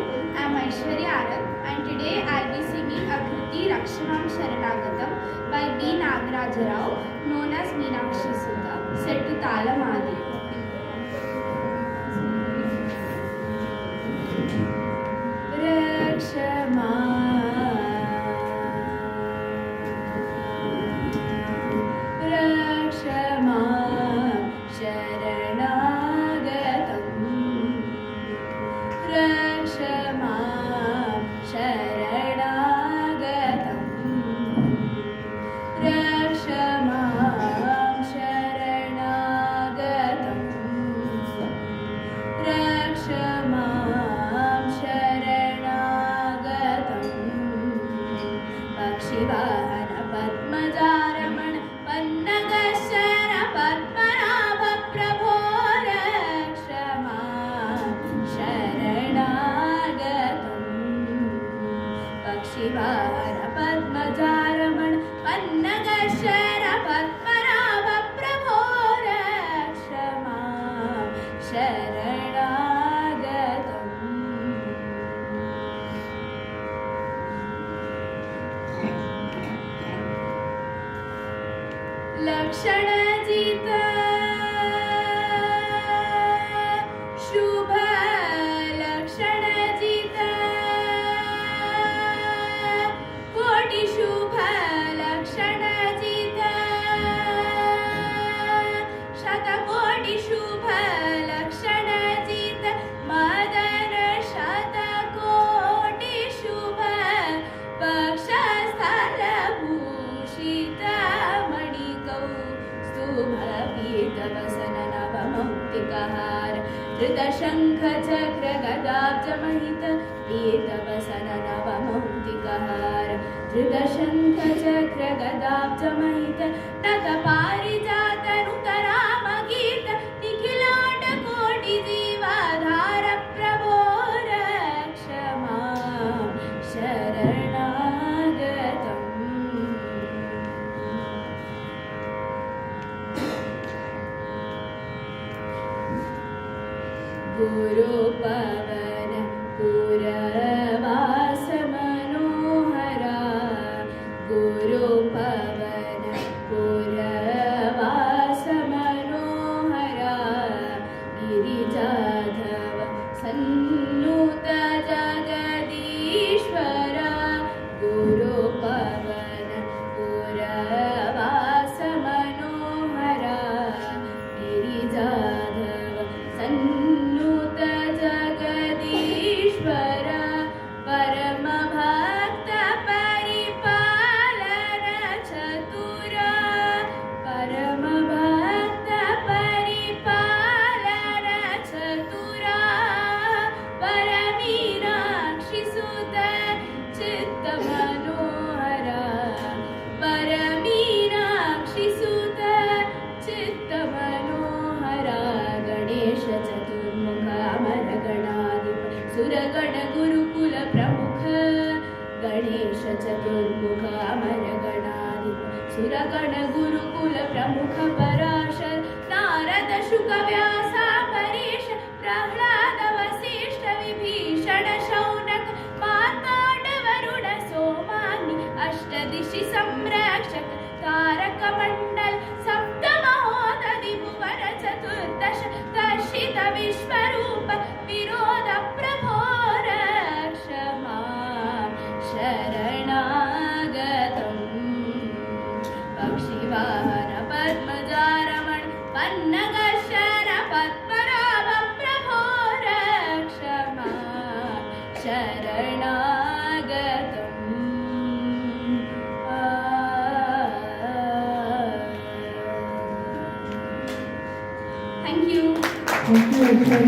I am Aishwarya Anand and today I will be singing Akruti Rakshamam Sharanagatam by B. Nagaraja Rao, known as Meenakshi Sudha, set to Talam Adi. शिवाहन पद्मजारमण पन्नगशर Padmanabha प्रभो रक्ष मां शरणागतम् पक्षिवाहन पद्मजारमण पन्नगशर पद्मनाभ प्रभो रक्ष मां शरणागतम् लक्षणजित शुभ लक्षणजित कोटि शुभ लक्षणजित शतकोटि शुभ लक्षणजित मदन शतकोटि शुभ पक्षस्थल भूषित स्तुभपीतवसन नवमौक्तिकहार धृतशङ्ख चक्र गदाब्जमहित पीतवसन नवमौक्तिकहार धृतशङ्ख चक्र गदाब्जमहित नतपारिजात नूतनामगीत निखिलाटकोटि जीवाधार प्रभो रक्ष मां शरणागतम् गुरुपवन पुरवास मनोहरा गुरुपवन पुरवास मनोहरा गिरिजाधव सन्नुत जगदीश्वरा गुरुपवन पुरवास मनोहरा गिरिजाधव सन्नुत जगदीश्वर परम भक्त परिपालन चतुर परम भक्त परिपालन चतुर परमीनाक्षि सुत चित्त मनोहरा परमीनाक्षि सुत चित्त मनोहरा गणेश चतुर्मुख अमर गणाधिप सुरगण गुरुकुल प्रमुख गणेश चतुर्मुख अमर गणाधिप सुरगण गुरुकुल प्रमुख पराशर नारद शुक व्यास परेश प्रह्लाद वसिष्ठ विभीषण शौनक मार्ताण्ड वरुण सोमाग्नि अष्टदिशि संरक्षक तारक मंडल सप्त महोदधि भुवन चतुर्दश दर्शित विश्वरूप विरोध प्रभो रक्ष मां शरणागतम् पक्षिवाहन पद्मजारमण पन्नगशर पद्मनाभ प्रभो रक्ष मां शरणागतम् Thank you. Thank you.